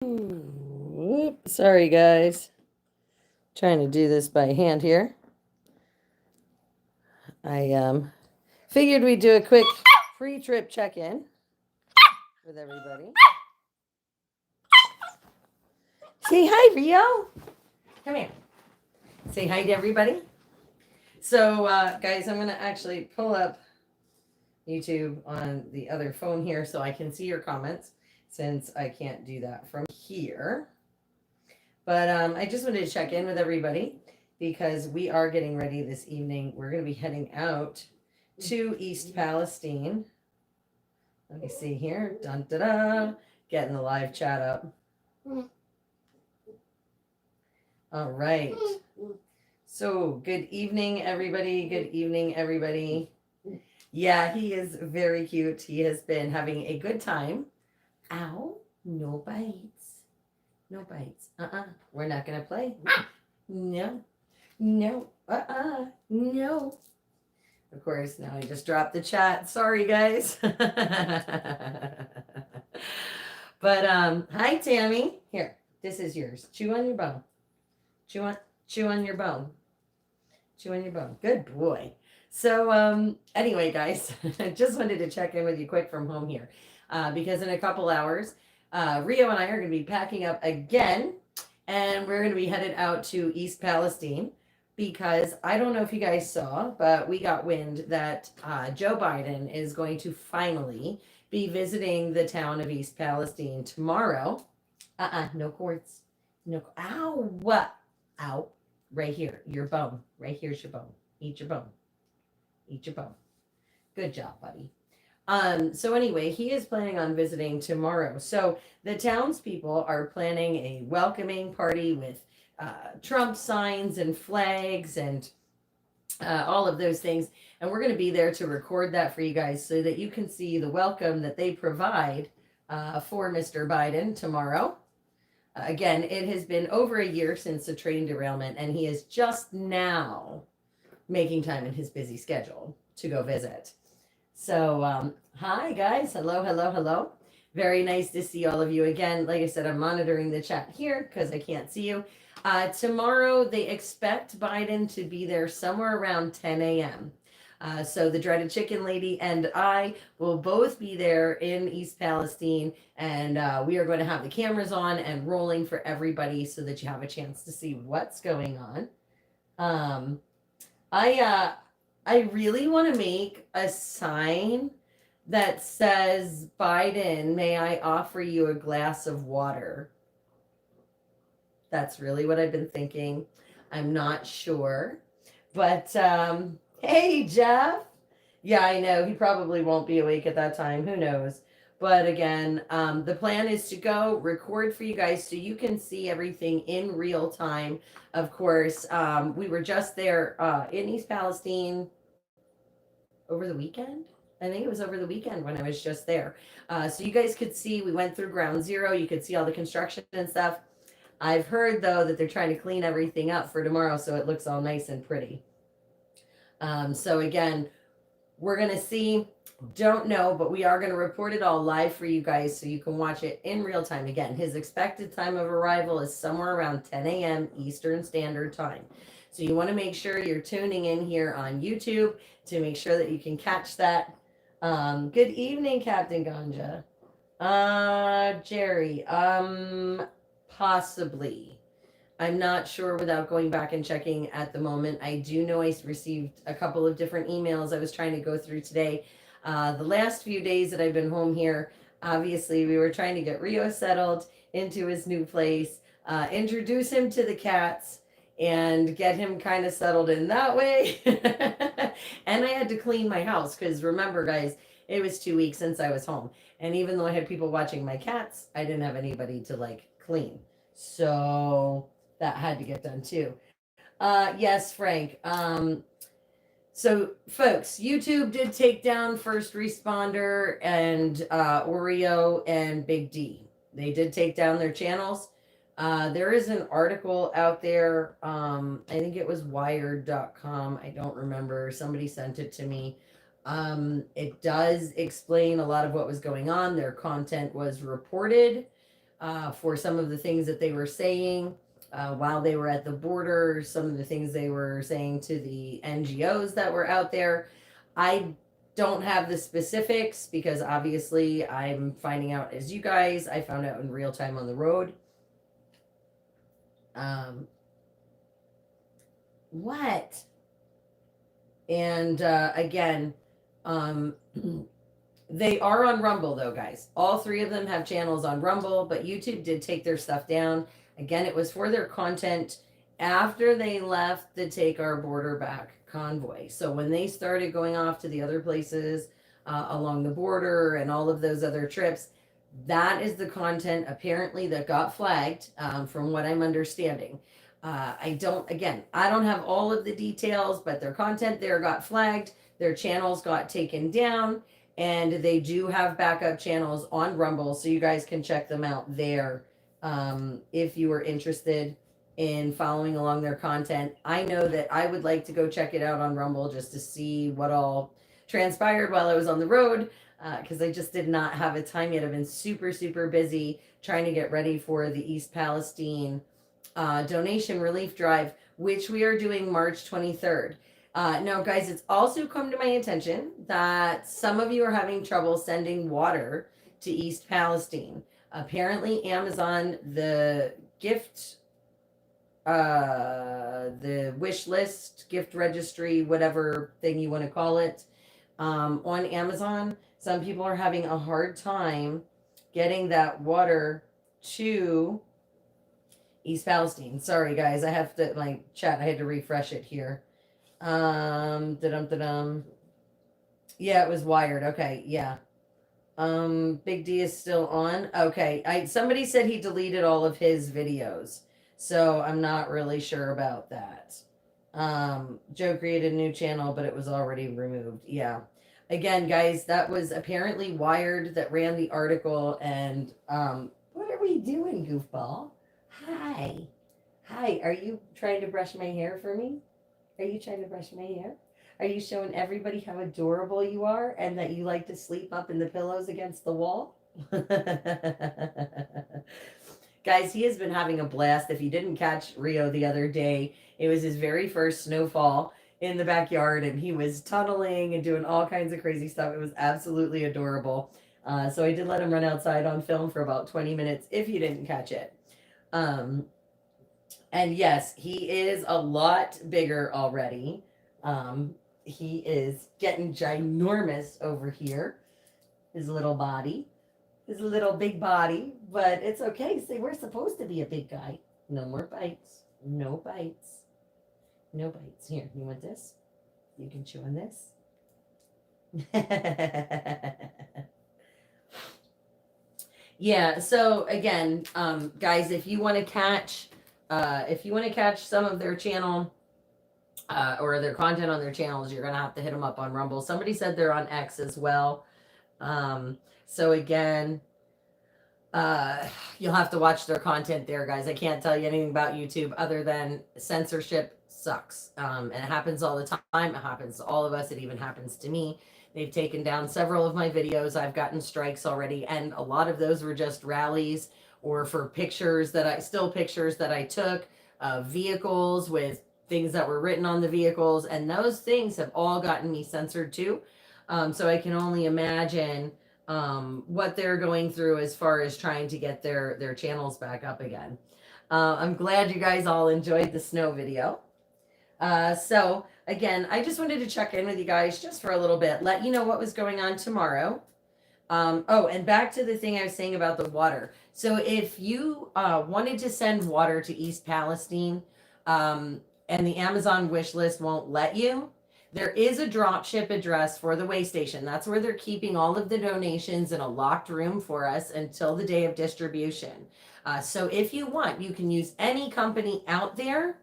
Whoop. Sorry, guys. Trying to do this by hand here. I figured we'd do a quick pre-trip check-in with everybody. Say hi, Rio. Come here. Say hi to everybody. So, guys, I'm going to actually pull up YouTube on the other phone here so I can see your comments since I can't do that from here. But I just wanted to check in with everybody because we are getting ready this evening. We're going to be heading out to East Palestine. Let me see here. Dun da da. Getting the live chat up. All right. So, good evening, everybody. Good evening, everybody. Yeah, he is very cute. He has been having a good time. Ow. No bites. No bites. We're not going to play. No. No. No. Of course, now I just dropped the chat. Sorry, guys. But hi, Tammy. Here, this is yours. Chew on your bone. Chew on your bone. Chew on your bone. Good boy. So anyway, guys, I just wanted to check in with you quick from home here, because in a couple hours, Rio and I are going to be packing up again, and we're going to be headed out to East Palestine. Because I don't know if you guys saw, but we got wind that Joe Biden is going to finally be visiting the town of East Palestine tomorrow. No cords. No. Ow. Ow. Right here. Your bone. Right here's your bone. Eat your bone. Eat your bone. Good job, buddy. So anyway, he is planning on visiting tomorrow. So the townspeople are planning a welcoming party with Trump signs and flags and all of those things. And we're going to be there to record that for you guys so that you can see the welcome that they provide for Mr. Biden tomorrow. Again, it has been over a year since the train derailment, and he is just now making time in his busy schedule to go visit. So, hi, guys. Hello, hello, hello. Very nice to see all of you again. Like I said, I'm monitoring the chat here because I can't see you. Tomorrow, they expect Biden to be there somewhere around 10 a.m. So the dreaded chicken lady and I will both be there in East Palestine, and we are going to have the cameras on and rolling for everybody so that you have a chance to see what's going on. I really want to make a sign that says, Biden, may I offer you a glass of water? That's really what I've been thinking. I'm not sure. But hey, Jeff. Yeah, I know. He probably won't be awake at that time. Who knows? But again, the plan is to go record for you guys so you can see everything in real time. Of course, we were just there in East Palestine over the weekend. I think it was over the weekend when I was just there. So you guys could see, we went through ground zero. You could see all the construction and stuff. I've heard, though, that they're trying to clean everything up for tomorrow so it looks all nice and pretty. So again, we're going to see, don't know, but we are going to report it all live for you guys so you can watch it in real time. Again, his expected time of arrival is somewhere around 10 a.m. Eastern Standard Time. So you want to make sure you're tuning in here on YouTube to make sure that you can catch that. Good evening, Captain Ganja. Jerry, possibly. I'm not sure without going back and checking at the moment. I do know I received a couple of different emails I was trying to go through today. The last few days that I've been home here, obviously we were trying to get Rio settled into his new place, introduce him to the cats, and get him kind of settled in that way. And I had to clean my house because remember, guys, it was 2 weeks since I was home. And even though I had people watching my cats, I didn't have anybody to clean. So that had to get done too. Yes, Frank. So folks, YouTube did take down First Responder and Oreo and Big D. They did take down their channels. There is an article out there. I think it was wired.com. I don't remember. Somebody sent it to me. It does explain a lot of what was going on. Their content was reported. for some of the things that they were saying while they were at the border, some of the things they were saying to the NGOs that were out there. I don't have the specifics because obviously I'm finding out as you guys. I found out in real time on the road. What? And again, they are on Rumble though, guys. All three of them have channels on Rumble, but YouTube did take their stuff down. Again, it was for their content after they left the Take Our Border Back convoy. So when they started going off to the other places along the border and all of those other trips, that is the content apparently that got flagged from what I'm understanding. I don't have all of the details, but their content there got flagged. Their channels got taken down, and they do have backup channels on Rumble, so you guys can check them out there if you are interested in following along their content. I know that I would like to go check it out on Rumble just to see what all transpired while I was on the road, because I just did not have a time yet. I've been super, super busy trying to get ready for the East Palestine donation relief drive, which we are doing March 23rd. Now, guys, it's also come to my attention that some of you are having trouble sending water to East Palestine. Apparently, Amazon, the wish list, gift registry, whatever thing you want to call it, on Amazon, some people are having a hard time getting that water to East Palestine. Sorry, guys, I have to, my chat, I had to refresh it here. Da-dum. Yeah, it was wired. Okay, yeah. Big D is still on. Okay, somebody said he deleted all of his videos, so I'm not really sure about that. Joe created a new channel, but it was already removed. Yeah. Again, guys, that was apparently Wired that ran the article, and what are we doing, goofball? Hi. Are you trying to brush my hair for me? Are you trying to brush my hair? Are you showing everybody how adorable you are and that you like to sleep up in the pillows against the wall? Guys, he has been having a blast. If you didn't catch Rio the other day, it was his very first snowfall in the backyard, and he was tunneling and doing all kinds of crazy stuff. It was absolutely adorable. So I did let him run outside on film for about 20 minutes if you didn't catch it. And yes, he is a lot bigger already. He is getting ginormous over here. His little body. His little big body. But it's okay. See, we're supposed to be a big guy. No more bites. No bites. No bites. Here, you want this? You can chew on this. Yeah, so again, guys, if you want to catch some of their channel or their content on their channels, you're gonna have to hit them up on Rumble. Somebody said they're on X as well. So again, you'll have to watch their content there, guys. I can't tell you anything about YouTube other than censorship sucks. And it happens all the time. It happens to all of us. It even happens to me. They've taken down several of my videos. I've gotten strikes already, and a lot of those were just rallies or for pictures that I took of vehicles with things that were written on the vehicles, and those things have all gotten me censored too. So I can only imagine what they're going through as far as trying to get their channels back up again. I'm glad you guys all enjoyed the snow video. So again, I just wanted to check in with you guys just for a little bit, let you know what was going on tomorrow. And back to the thing I was saying about the water. So if you wanted to send water to East Palestine, and the Amazon wish list won't let you, there is a dropship address for the way station. That's where they're keeping all of the donations in a locked room for us until the day of distribution. So if you want, you can use any company out there,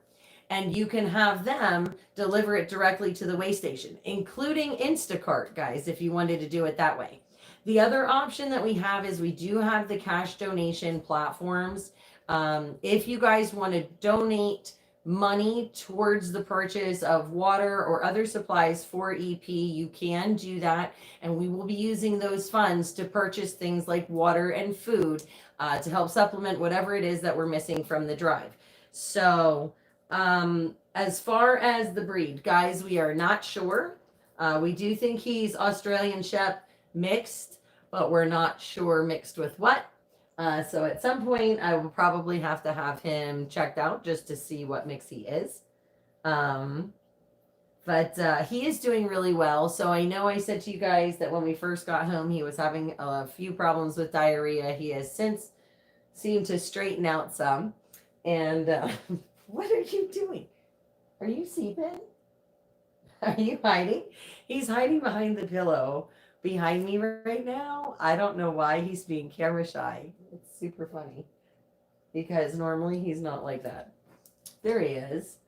and you can have them deliver it directly to the way station, including Instacart, guys, if you wanted to do it that way. The other option that we have is we do have the cash donation platforms. If you guys want to donate money towards the purchase of water or other supplies for EP, you can do that. And we will be using those funds to purchase things like water and food to help supplement whatever it is that we're missing from the drive. So, as far as the breed, guys, we are not sure. We do think he's Australian Shep mixed, but we're not sure mixed with what. So at some point, I will probably have to have him checked out just to see what mix he is. But he is doing really well. So I know I said to you guys that when we first got home, he was having a few problems with diarrhea. He has since seemed to straighten out some. And what are you doing? Are you sleeping? Are you hiding? He's hiding behind the pillow behind me right now. I don't know why he's being camera shy. It's super funny because normally he's not like that. There he is.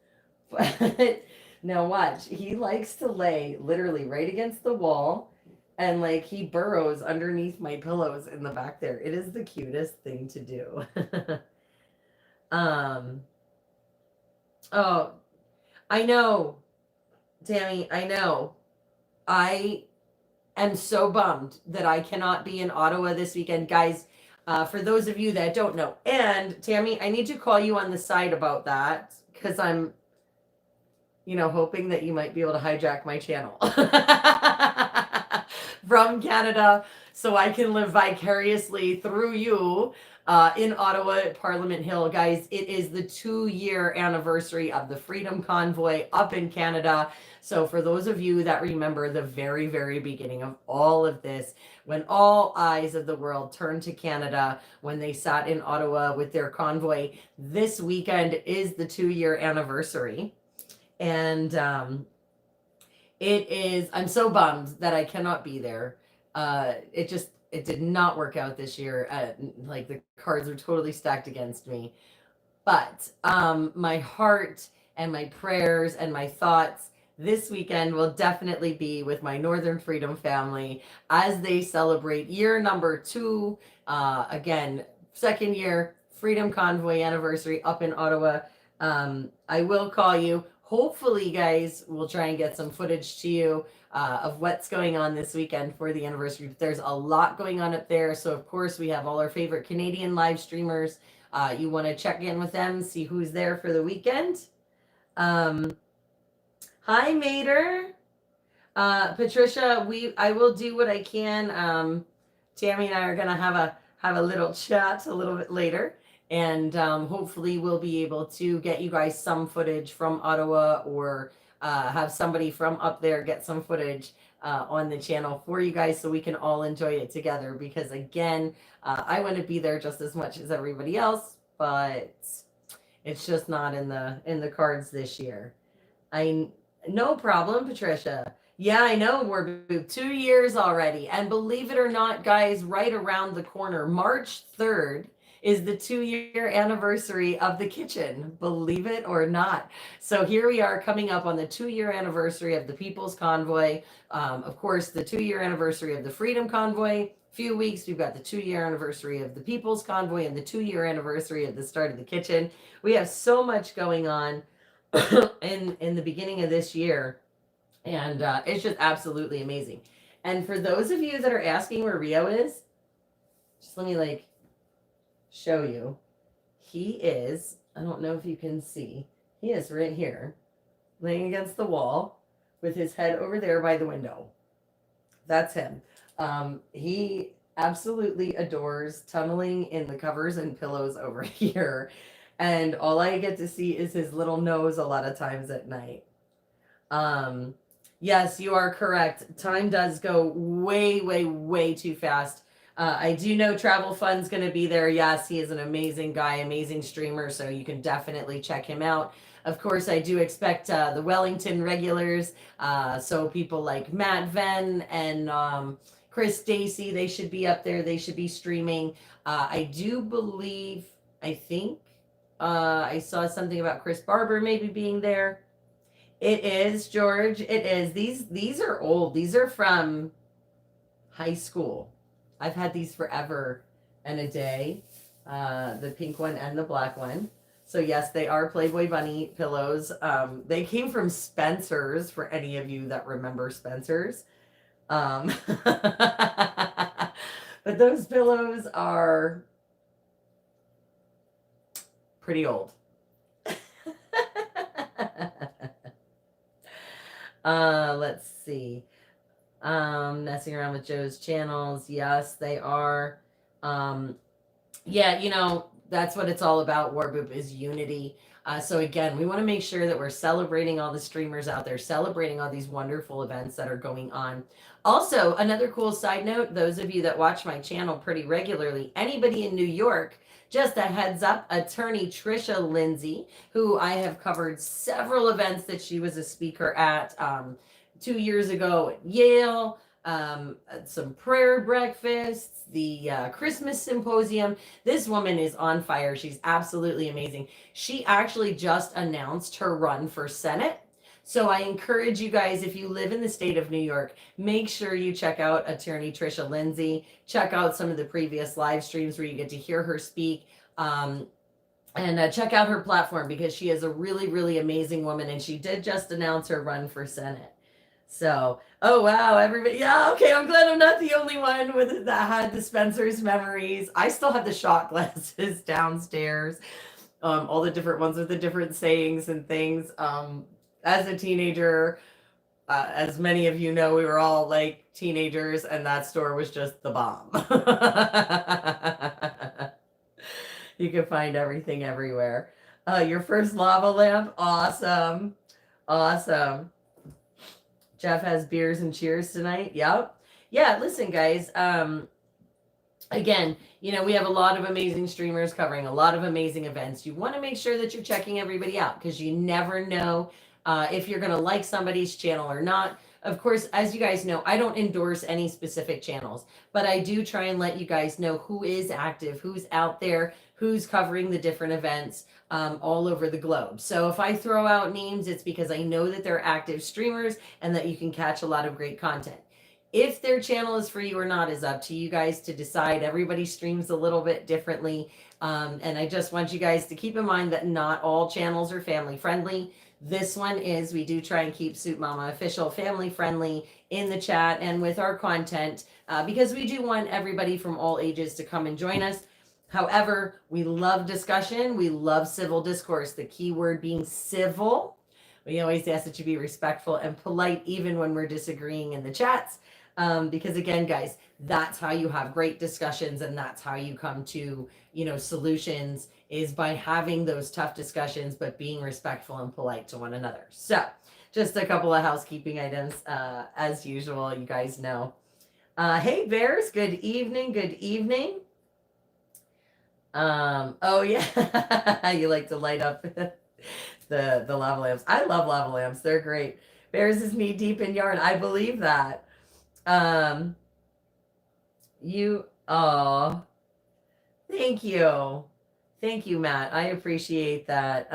But now watch. He likes to lay literally right against the wall and like he burrows underneath my pillows in the back there. It is the cutest thing to do. Oh, I know. Tammy, I know. I am so bummed that I cannot be in Ottawa this weekend, guys. For those of you that don't know, and Tammy, I need to call you on the side about that because I'm, hoping that you might be able to hijack my channel from Canada so I can live vicariously through you in Ottawa at Parliament Hill. Guys, it is the 2-year anniversary of the Freedom Convoy up in Canada. So for those of you that remember the very, very beginning of all of this, when all eyes of the world turned to Canada, when they sat in Ottawa with their convoy, this weekend is the 2-year anniversary. And I'm so bummed that I cannot be there. It did not work out this year. Like the cards are totally stacked against me. But my heart and my prayers and my thoughts this weekend will definitely be with my Northern Freedom family as they celebrate year number 2. Again, 2nd year Freedom Convoy anniversary up in Ottawa. I will call you. Hopefully, guys, we'll try and get some footage to you of what's going on this weekend for the anniversary. There's a lot going on up there. So, of course, we have all our favorite Canadian live streamers. You want to check in with them, see who's there for the weekend. Hi, Mater. Patricia, I will do what I can. Tammy and I are gonna have a little chat a little bit later, and hopefully we'll be able to get you guys some footage from Ottawa, or have somebody from up there get some footage on the channel for you guys so we can all enjoy it together. Because again, I want to be there just as much as everybody else, but it's just not in the cards this year. No problem, Patricia. Yeah, I know we're 2 years already. And believe it or not, guys, right around the corner, March 3rd is the 2-year anniversary of the kitchen, believe it or not. So here we are coming up on the 2-year anniversary of the People's Convoy. Of course, the 2-year anniversary of the Freedom Convoy. Few weeks, we've got the 2-year anniversary of the People's Convoy and the 2-year anniversary of the start of the kitchen. We have so much going on in the beginning of this year, and it's just absolutely amazing. And for those of you that are asking where Rio is, just let me show you. He is, I don't know if you can see, he is right here laying against the wall with his head over there by the window. That's him. He absolutely adores tunneling in the covers and pillows over here. And all I get to see is his little nose a lot of times at night. Yes, you are correct. Time does go way, way, way too fast. I do know Travel Fun's going to be there. Yes, he is an amazing guy, amazing streamer, so you can definitely check him out. Of course, I do expect the Wellington regulars, so people like Matt Venn and Chris Stacy, they should be up there. They should be streaming. I do believe, I think, I saw something about Chris Barber maybe being there. It is, George. It is. These are old. These are from high school. I've had these forever and a day. The pink one and the black one. So yes, they are Playboy Bunny pillows. They came from Spencer's, for any of you that remember Spencer's. But those pillows are pretty old. Let's see. Messing around with Joe's channels. Yes, they are. Yeah, that's what it's all about. Warboop is unity. So again, we want to make sure that we're celebrating all the streamers out there, celebrating all these wonderful events that are going on. Also, another cool side note, those of you that watch my channel pretty regularly, anybody in New York, just a heads up, attorney Trisha Lindsay, who I have covered several events that she was a speaker at 2 years ago at Yale, some prayer breakfasts, the Christmas symposium. This woman is on fire. She's absolutely amazing. She actually just announced her run for Senate. So I encourage you guys, if you live in the state of New York, make sure you check out attorney Trisha Lindsay. Check out some of the previous live streams where you get to hear her speak. And check out her platform, because she is a really, really amazing woman. And she did just announce her run for Senate. So, oh wow, everybody. Yeah, okay, I'm glad I'm not the only one that had the Spencer's memories. I still have the shot glasses downstairs. All the different ones with the different sayings and things. As a teenager, as many of you know, we were all like teenagers, and that store was just the bomb. You can find everything everywhere. Your first lava lamp, awesome. Awesome. Jeff has beers and cheers tonight. Yep. Yeah, listen, guys. Again, we have a lot of amazing streamers covering a lot of amazing events. You want to make sure that you're checking everybody out, because you never know if you're going to like somebody's channel or not. Of course, as you guys know, I don't endorse any specific channels, but I do try and let you guys know who is active, who's out there, who's covering the different events all over the globe. So if I throw out names, it's because I know that they're active streamers and that you can catch a lot of great content. If their channel is for you or not is up to you guys to decide. Everybody streams a little bit differently. And I just want you guys to keep in mind that not all channels are family friendly. This one is. We do try and keep Soup Mama Official family friendly in the chat and with our content, because we do want everybody from all ages to come and join us. However, we love discussion. We love civil discourse. The key word being civil. We always ask that you be respectful and polite, even when we're disagreeing in the chats. Because again, guys, that's how you have great discussions, and that's how you come to, solutions, is by having those tough discussions, but being respectful and polite to one another. So just a couple of housekeeping items, as usual, you guys know. Hey Bears, good evening. Good evening. Oh yeah, you like to light up the lava lamps. I love lava lamps. They're great. Bears is knee deep in yarn. I believe that. Thank you. Thank you, Matt. I appreciate that.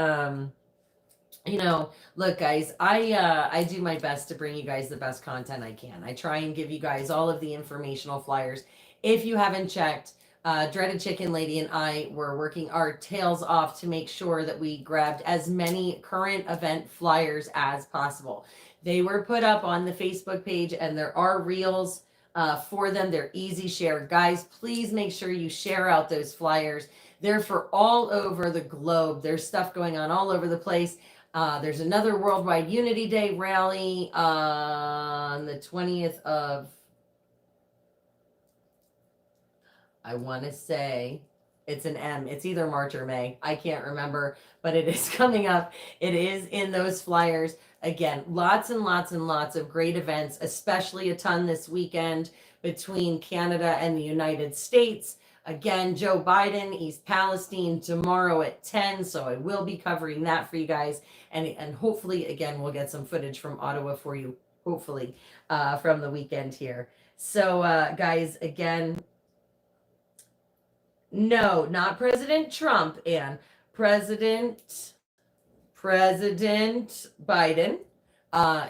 Look, guys, I do my best to bring you guys the best content I can. I try and give you guys all of the informational flyers. If you haven't checked, Dreaded Chicken Lady and I were working our tails off to make sure that we grabbed as many current event flyers as possible. They were put up on the Facebook page, and there are reels for them. They're easy share. Guys, please make sure you share out those flyers. They're for all over the globe. There's stuff going on all over the place. There's another Worldwide Unity Day rally on the 20th of, I want to say it's an M. It's either March or May. I can't remember, but it is coming up. It is in those flyers. Again, lots and lots and lots of great events, especially a ton this weekend between Canada and the United States. Again, Joe Biden, East Palestine tomorrow at 10. So I will be covering that for you guys. And hopefully, again, we'll get some footage from Ottawa for you, hopefully, from the weekend here. So, guys, again, no, not President Trump, and President Biden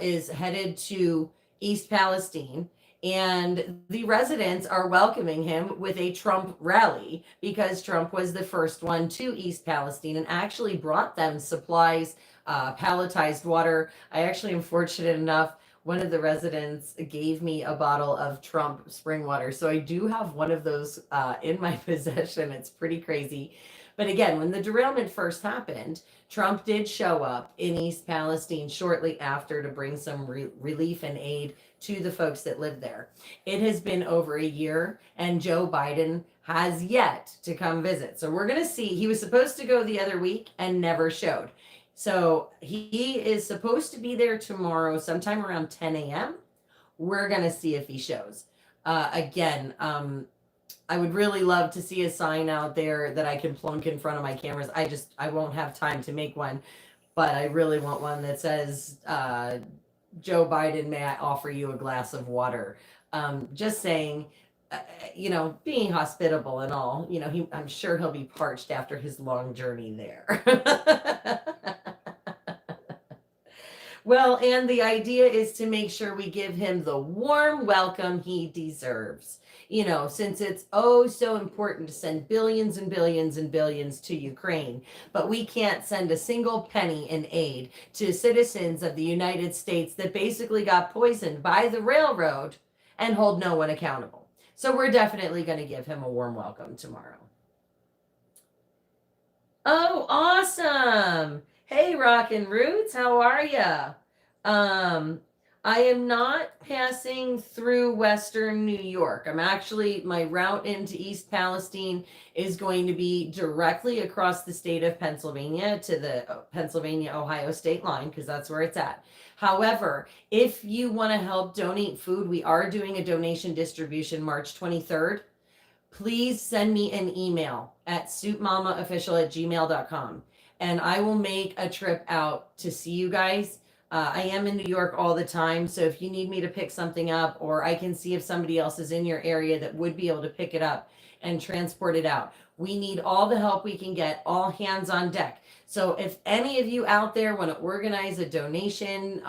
is headed to East Palestine. And the residents are welcoming him with a Trump rally because Trump was the first one to East Palestine and actually brought them supplies, palletized water. I actually am fortunate enough. One of the residents gave me a bottle of Trump spring water. So I do have one of those in my possession. It's pretty crazy. But again, when the derailment first happened, Trump did show up in East Palestine shortly after to bring some relief and aid to the folks that live there. It has been over a year, and Joe Biden has yet to come visit. So we're going to see. He was supposed to go the other week and never showed. So he is supposed to be there tomorrow, sometime around 10 a.m. We're going to see if he shows. Again, I would really love to see a sign out there that I can plunk in front of my cameras. I won't have time to make one, but I really want one that says, Joe Biden, may I offer you a glass of water? Just saying, being hospitable and all, I'm sure he'll be parched after his long journey there. Well, and the idea is to make sure we give him the warm welcome he deserves. Since it's so important to send billions and billions and billions to Ukraine, but we can't send a single penny in aid to citizens of the United States that basically got poisoned by the railroad and hold no one accountable. So we're definitely going to give him a warm welcome tomorrow. Oh, awesome. Hey, Rockin' Roots, how are ya? I am not passing through Western New York. My route into East Palestine is going to be directly across the state of Pennsylvania to the Pennsylvania-Ohio state line, because that's where it's at. However, if you want to help donate food, we are doing a donation distribution March 23rd. Please send me an email at soupmamaofficial@gmail.com, and I will make a trip out to see you guys. I am in New York all the time, so if you need me to pick something up, or I can see if somebody else is in your area that would be able to pick it up and transport it out. We need all the help we can get, all hands on deck. So if any of you out there want to organize a donation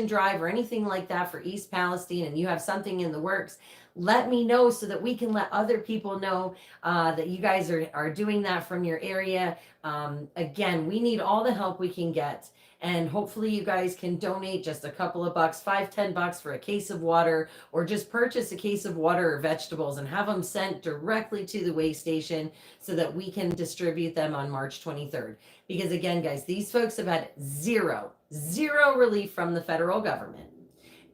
drive or anything like that for East Palestine, and you have something in the works, let me know so that we can let other people know that you guys are doing that from your area. Again, we need all the help we can get. And hopefully you guys can donate just a couple of bucks, $5-10 for a case of water, or just purchase a case of water or vegetables and have them sent directly to the way station so that we can distribute them on March 23rd. Because again, guys, these folks have had zero relief from the federal government.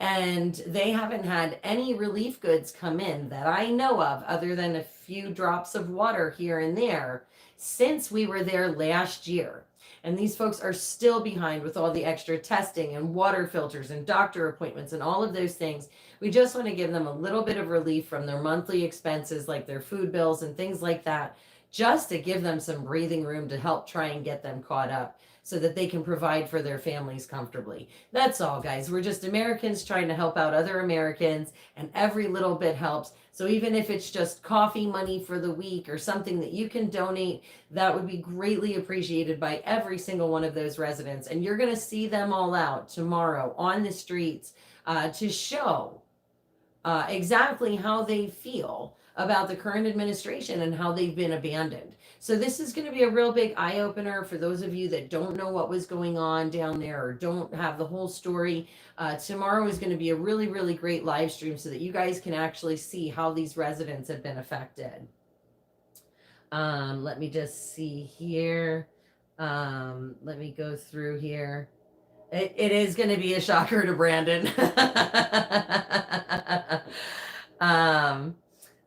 And they haven't had any relief goods come in that I know of, other than a few drops of water here and there, since we were there last year. And these folks are still behind with all the extra testing and water filters and doctor appointments and all of those things. We just want to give them a little bit of relief from their monthly expenses, like their food bills and things like that, just to give them some breathing room to help try and get them caught up so that they can provide for their families comfortably. That's all, guys. We're just Americans trying to help out other Americans, and every little bit helps. So even if it's just coffee money for the week or something that you can donate, that would be greatly appreciated by every single one of those residents. And you're going to see them all out tomorrow on the streets to show exactly how they feel about the current administration and how they've been abandoned. So this is going to be a real big eye-opener for those of you that don't know what was going on down there or don't have the whole story. Tomorrow is going to be a really, really great live stream so that you guys can actually see how these residents have been affected. Let me just see here. Let me go through here. It is going to be a shocker to Brandon.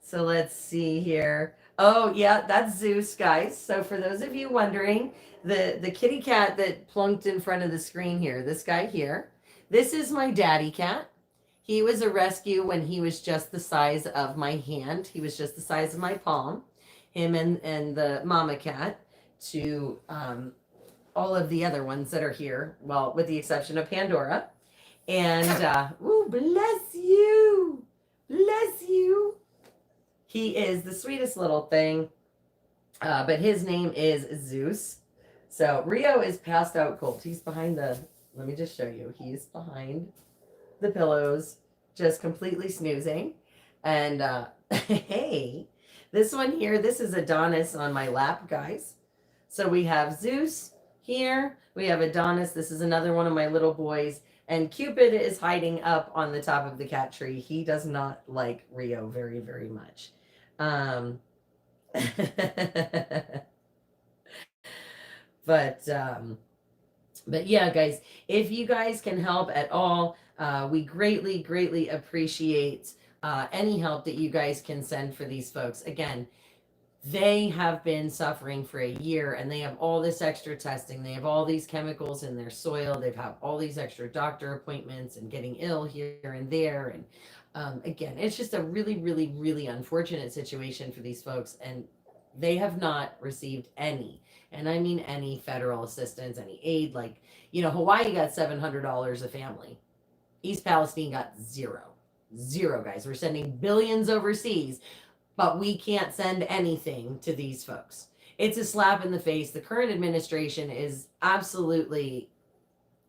So let's see here. Oh, yeah, that's Zeus, guys. So for those of you wondering, the kitty cat that plunked in front of the screen here, this guy here, this is my daddy cat. He was a rescue when he was just the size of my hand. He was just the size of my palm. Him and the mama cat to all of the other ones that are here, well, with the exception of Pandora. And, ooh, bless you. Bless you. He is the sweetest little thing, but his name is Zeus. So Rio is passed out cold. He's behind let me just show you. He's behind the pillows, just completely snoozing. And hey, this one here, this is Adonis on my lap, guys. So we have Zeus here. We have Adonis. This is another one of my little boys. And Cupid is hiding up on the top of the cat tree. He does not like Rio very, very much. Um, but um, but yeah, guys, if you guys can help at all, we greatly, greatly appreciate any help that you guys can send for these folks. Again, they have been suffering for a year and they have all this extra testing. They have all these chemicals in their soil. They've had all these extra doctor appointments and getting ill here and there. And again, it's just a really, really, really unfortunate situation for these folks. And they have not received any, and I mean any federal assistance, any aid. Like, Hawaii got $700 a family. East Palestine got zero. Zero, guys. We're sending billions overseas, but we can't send anything to these folks. It's a slap in the face. The current administration is absolutely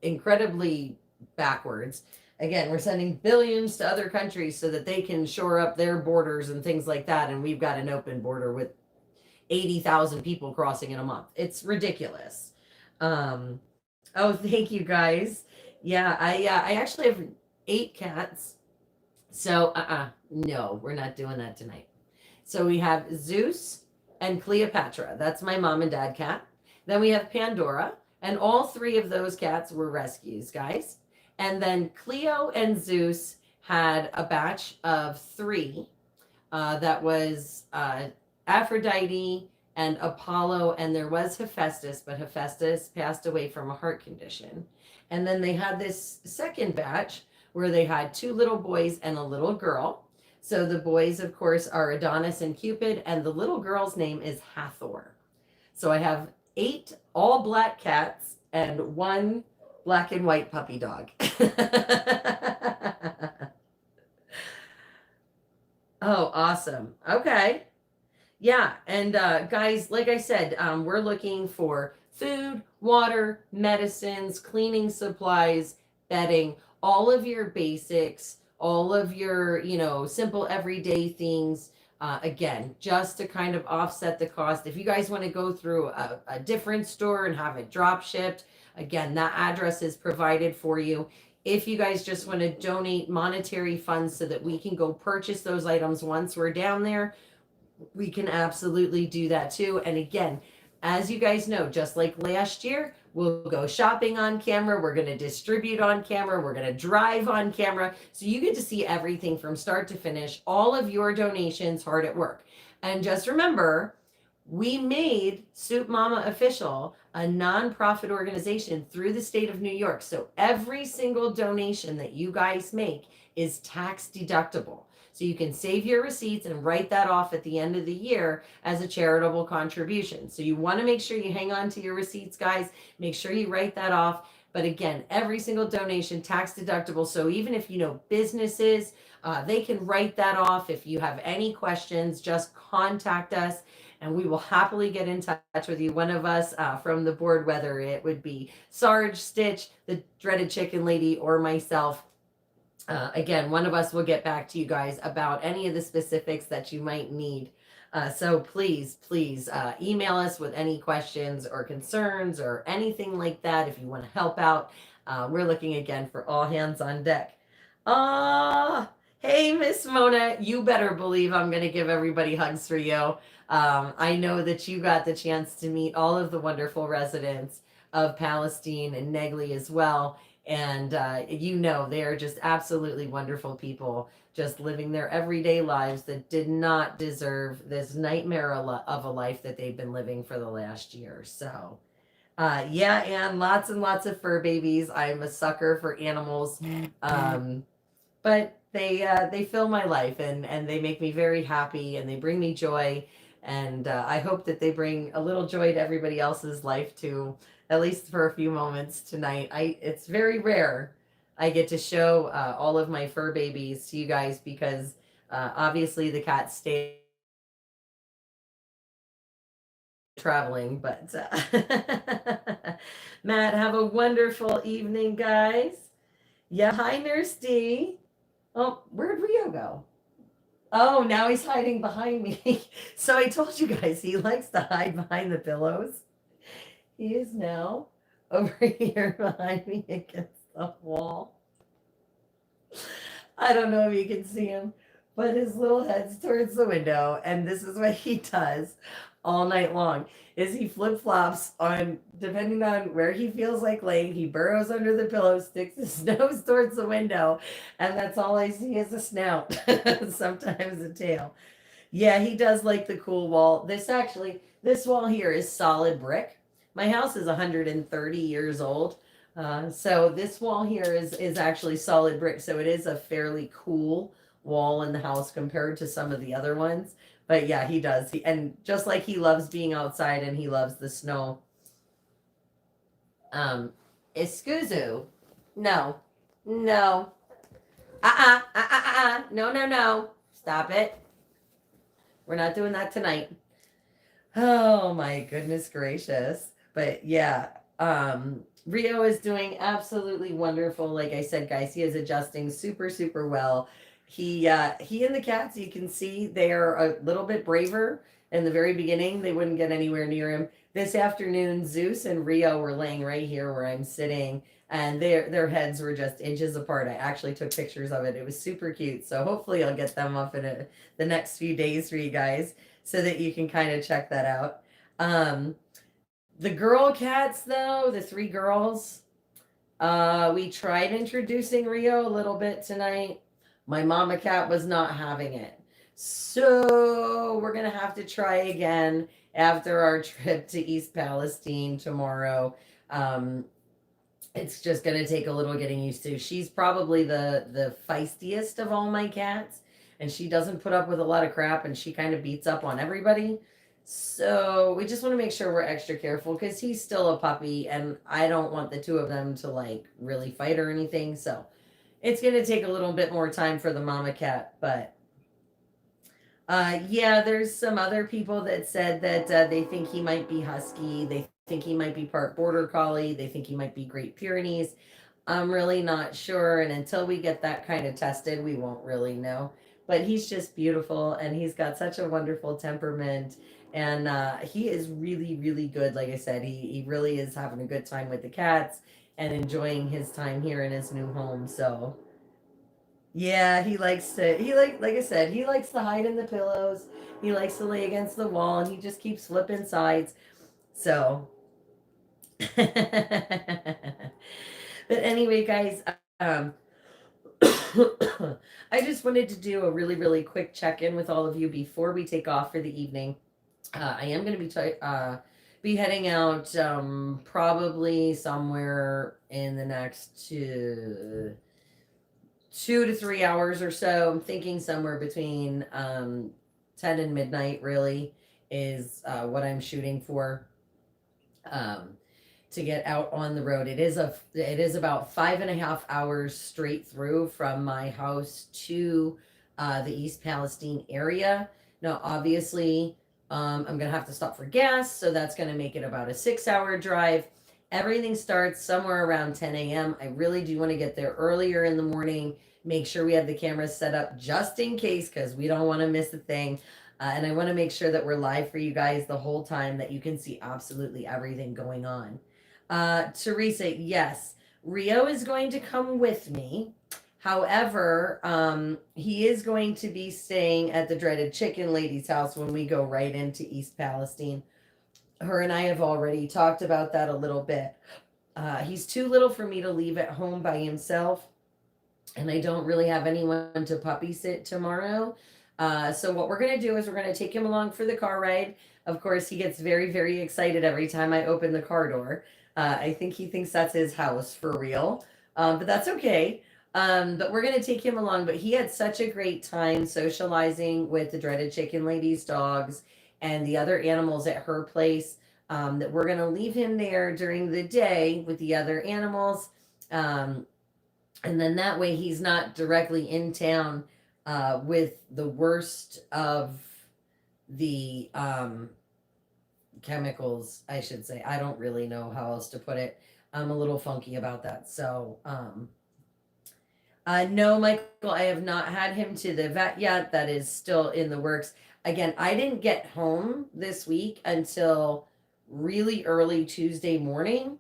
incredibly backwards. Again, we're sending billions to other countries so that they can shore up their borders and things like that. And we've got an open border with 80,000 people crossing in a month. It's ridiculous. Oh, thank you guys. Yeah, I actually have 8 cats. So, no, we're not doing that tonight. So we have Zeus and Cleopatra. That's my mom and dad cat. Then we have Pandora, and all 3 of those cats were rescues, guys. And then Cleo and Zeus had a batch of 3 that was Aphrodite and Apollo, and there was Hephaestus, but Hephaestus passed away from a heart condition. And then they had this second batch where they had 2 little boys and a little girl. So the boys, of course, are Adonis and Cupid, and the little girl's name is Hathor. So I have 8 all black cats and 1 black and white puppy dog. Oh, awesome. Okay. Yeah. And guys, like I said, we're looking for food, water, medicines, cleaning supplies, bedding, all of your basics, all of your, simple everyday things. Again, just to kind of offset the cost. If you guys want to go through a different store and have it drop shipped, again, that address is provided for you. If you guys just want to donate monetary funds so that we can go purchase those items once we're down there, we can absolutely do that too. And again, as you guys know, just like last year, we'll go shopping on camera. We're going to distribute on camera. We're going to drive on camera. So you get to see everything from start to finish, all of your donations hard at work. And just remember, we made Soup Mama Official a nonprofit organization through the state of New York. So every single donation that you guys make is tax deductible. So you can save your receipts and write that off at the end of the year as a charitable contribution. So you want to make sure you hang on to your receipts, guys. Make sure you write that off. But again, every single donation tax deductible. So even if you know businesses, they can write that off. If you have any questions, just contact us and we will happily get in touch with you. One of us from the board, whether it would be Sarge, Stitch, the dreaded chicken lady, or myself, again, one of us will get back to you guys about any of the specifics that you might need. So please email us with any questions or concerns or anything like that if you want to help out. We're looking again for all hands on deck. Hey, Miss Mona, you better believe I'm going to give everybody hugs for you. I know that you got the chance to meet all of the wonderful residents of Palestine and Negley as well. And they are just absolutely wonderful people, just living their everyday lives that did not deserve this nightmare of a life that they've been living for the last year. So, yeah, and lots of fur babies. I'm a sucker for animals, but they fill my life and they make me very happy and they bring me joy. And I hope that they bring a little joy to everybody else's life too, at least for a few moments tonight. It's very rare I get to show all of my fur babies to you guys because obviously the cats stay traveling. But Matt, have a wonderful evening, guys. Yeah, hi, Nurse D. Oh, where'd Rio go? Oh, now he's hiding behind me. So I told you guys he likes to hide behind the pillows. He is now over here behind me against the wall. I don't know if you can see him, but his little head's towards the window, and this is what he does all night long. Is he flip flops on depending on where he feels like laying. He burrows under the pillow, sticks his nose towards the window, and that's all I see is a snout, sometimes a tail. Yeah, he does like the cool wall. This wall here is solid brick. My house is 130 years old. So this wall here is actually solid brick. So it is a fairly cool wall in the house compared to some of the other ones. But yeah, he does. And just like he loves being outside and he loves the snow. Iskuzu. No. No. No, no, no. Stop it. We're not doing that tonight. Oh my goodness gracious. But yeah, Rio is doing absolutely wonderful. Like I said, guys, he is adjusting super, super well. He and the cats, you can see they are a little bit braver. In the very beginning, they wouldn't get anywhere near him. This afternoon, Zeus and Rio were laying right here where I'm sitting, and their heads were just inches apart. I actually took pictures of it. It was super cute. So hopefully I'll get them up in the next few days for you guys so that you can kind of check that out. The girl cats, though, the three girls, we tried introducing Rio a little bit tonight. My mama cat was not having it. So we're going to have to try again after our trip to East Palestine tomorrow. Um, it's just going to take a little getting used to. She's probably the feistiest of all my cats, and she doesn't put up with a lot of crap, and she kind of beats up on everybody. So we just want to make sure we're extra careful because he's still a puppy, and I don't want the two of them to like really fight or anything. So it's going to take a little bit more time for the mama cat, but yeah, there's some other people that said that they think he might be husky. They think he might be part border collie. They think he might be Great Pyrenees. I'm really not sure, and until we get that kind of tested, we won't really know. But he's just beautiful, and he's got such a wonderful temperament, and he is really, really good. Like I said, he really is having a good time with the cats and enjoying his time here in his new home. So yeah, he likes to. Like I said, he likes to hide in the pillows. He likes to lay against the wall, and he just keeps flipping sides. So, but anyway, guys, I just wanted to do a really, really quick check in with all of you before we take off for the evening. I am going to be heading out probably somewhere in the next 2 to 3 hours or so. I'm thinking somewhere between 10 and midnight, really, is what I'm shooting for um, to get out on the road. It is about 5.5 hours straight through from my house to the East Palestine area. Now, obviously, I'm gonna have to stop for gas, so that's gonna make it about a 6 hour drive. Everything starts somewhere around 10 a.m. I really do want to get there earlier in the morning. Make sure we have the cameras set up just in case, because we don't want to miss a thing. And I want to make sure that we're live for you guys the whole time, that you can see absolutely everything going on. Teresa, yes, Rio is going to come with me. However, he is going to be staying at the dreaded chicken lady's house when we go right into East Palestine. Her and I have already talked about that a little bit. He's too little for me to leave at home by himself, and I don't really have anyone to puppy sit tomorrow. So what we're going to do is we're going to take him along for the car ride. Of course, he gets very, very excited every time I open the car door. I think he thinks that's his house for real, but that's okay. But we're going to take him along. But he had such a great time socializing with the dreaded chicken lady's dogs and the other animals at her place, that we're going to leave him there during the day with the other animals. And then that way he's not directly in town with the worst of the chemicals, I should say. I don't really know how else to put it. I'm a little funky about that. So No, Michael, I have not had him to the vet yet. That is still in the works. Again, I didn't get home this week until really early Tuesday morning.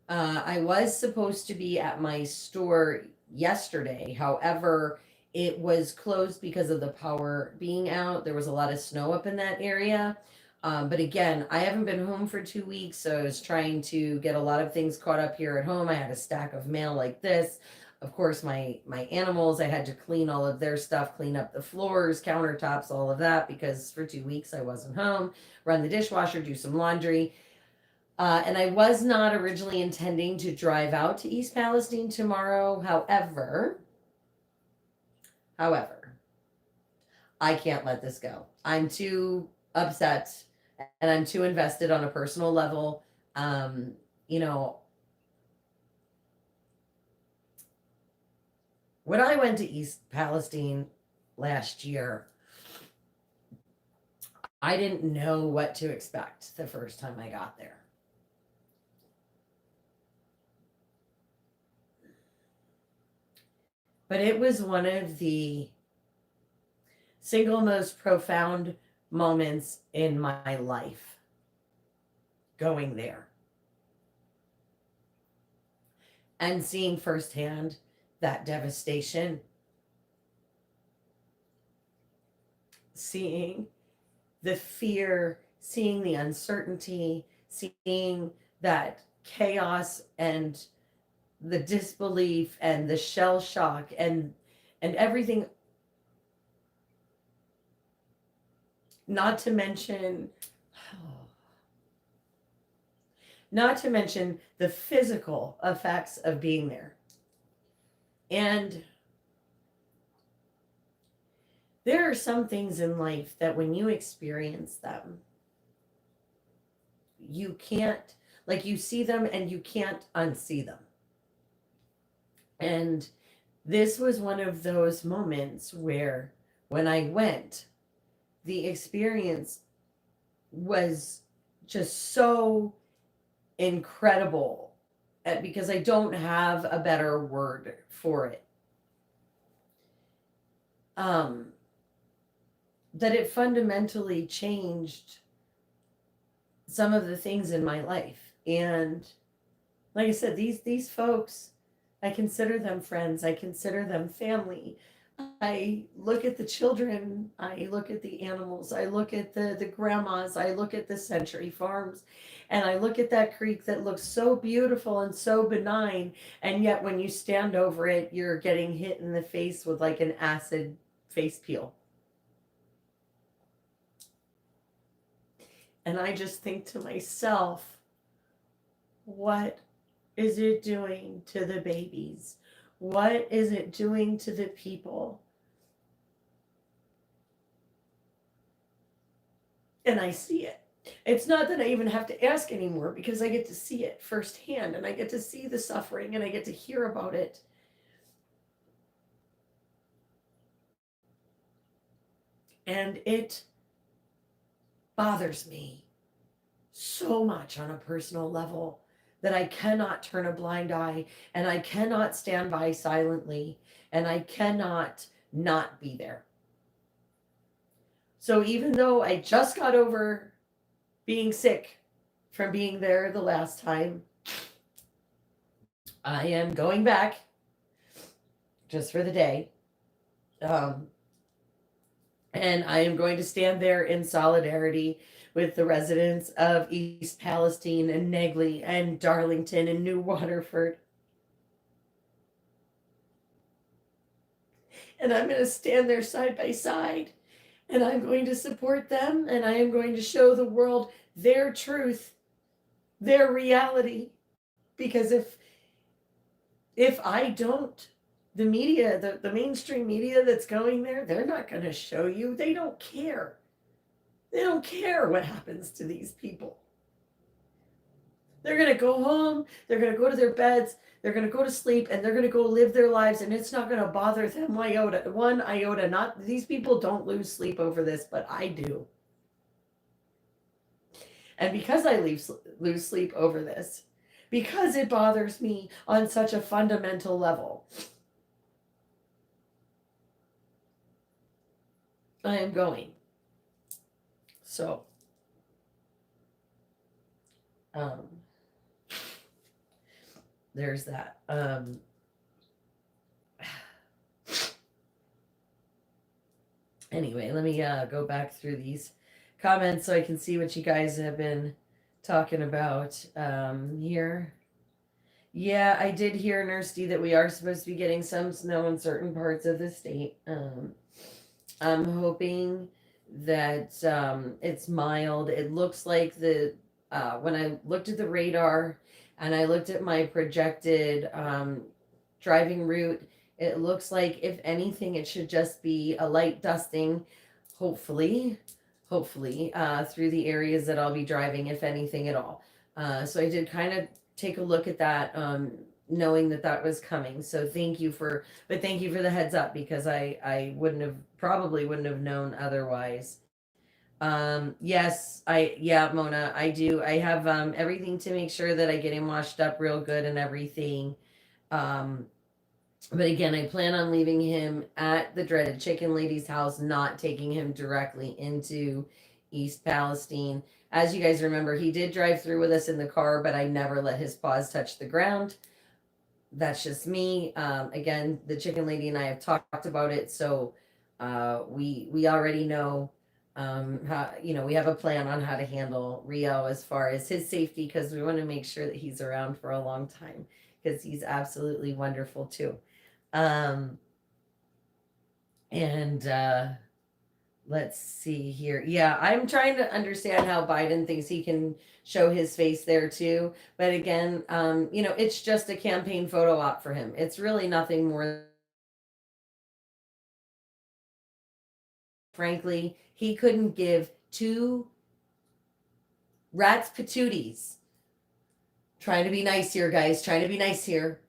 I was supposed to be at my store yesterday. However, it was closed because of the power being out. There was a lot of snow up in that area. But again, I haven't been home for 2 weeks, so I was trying to get a lot of things caught up here at home. I had a stack of mail like this. Of course, my animals, I had to clean all of their stuff, clean up the floors, countertops, all of that, because for 2 weeks I wasn't home. Run the dishwasher, do some laundry. And I was not originally intending to drive out to East Palestine tomorrow. However, I can't let this go. I'm too upset and I'm too invested on a personal level. Um, you know, when I went to East Palestine last year, I didn't know what to expect the first time I got there. But it was one of the single most profound moments in my life going there and seeing firsthand that devastation, seeing the fear, seeing the uncertainty, seeing that chaos and the disbelief and the shell shock and everything, not to mention the physical effects of being there. And there are some things in life that when you experience them, you can't, like, you see them and you can't unsee them. And this was one of those moments where when I went, the experience was just so incredible, because I don't have a better word for it. That it fundamentally changed some of the things in my life. And like I said, these folks, I consider them friends. I consider them family. I look at the children. I look at the animals. I look at the grandmas. I look at the century farms. And I look at that creek that looks so beautiful and so benign. And yet when you stand over it, you're getting hit in the face with like an acid face peel. And I just think to myself, what is it doing to the babies? What is it doing to the people? And I see it. It's not that I even have to ask anymore, because I get to see it firsthand and I get to see the suffering and I get to hear about it. And it bothers me so much on a personal level that I cannot turn a blind eye and I cannot stand by silently and I cannot not be there. So even though I just got over being sick from being there the last time, I am going back just for the day. And I am going to stand there in solidarity with the residents of East Palestine and Negley and Darlington and New Waterford. And I'm going to stand there side by side and I'm going to support them and I am going to show the world their truth, their reality. Because if I don't, the media, the mainstream media that's going there, they're not going to show you. They don't care. They don't care what happens to these people. They're going to go home, they're going to go to their beds, they're going to go to sleep, and they're going to go live their lives, and it's not going to bother them one iota. Not, these people don't lose sleep over this, but I do. And because I lose sleep over this, because it bothers me on such a fundamental level, I am going. So, um, there's that. Anyway, let me go back through these comments so I can see what you guys have been talking about here. Yeah, I did hear, Nurse D, that we are supposed to be getting some snow in certain parts of the state. I'm hoping that it's mild. It looks like when I looked at the radar and I looked at my projected driving route, it looks like if anything, it should just be a light dusting, hopefully, through the areas that I'll be driving, if anything at all. So I did kind of take a look at that, knowing that that was coming. So thank you for the heads up, because I probably wouldn't have known otherwise. Yes, yeah, Mona, I do. I have everything to make sure that I get him washed up real good and everything. Um, but again, I plan on leaving him at the dreaded chicken lady's house, not taking him directly into East Palestine. As you guys remember, he did drive through with us in the car, but I never let his paws touch the ground. That's just me. Again, the chicken lady and I have talked about it, so we already know how, we have a plan on how to handle Rio as far as his safety, because we want to make sure that he's around for a long time, because he's absolutely wonderful too. And let's see here. Yeah, I'm trying to understand how Biden thinks he can show his face there too. But again, it's just a campaign photo op for him. It's really nothing more. Frankly, he couldn't give two rats patooties. Trying to be nice here, guys. Trying to be nice here.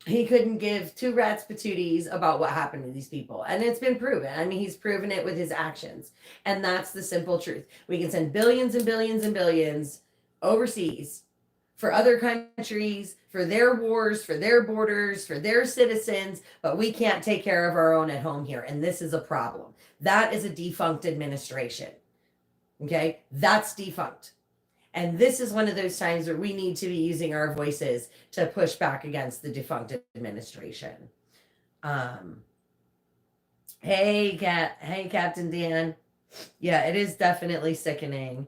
He couldn't give two rats patooties about what happened to these people. And it's been proven. I mean, he's proven it with his actions. And that's the simple truth. We can send billions and billions and billions overseas for other countries, for their wars, for their borders, for their citizens, but we can't take care of our own at home here. And this is a problem. That is a defunct administration. Okay? That's defunct. And this is one of those times where we need to be using our voices to push back against the defunct administration. Hey, Captain Dan. Yeah, it is definitely sickening.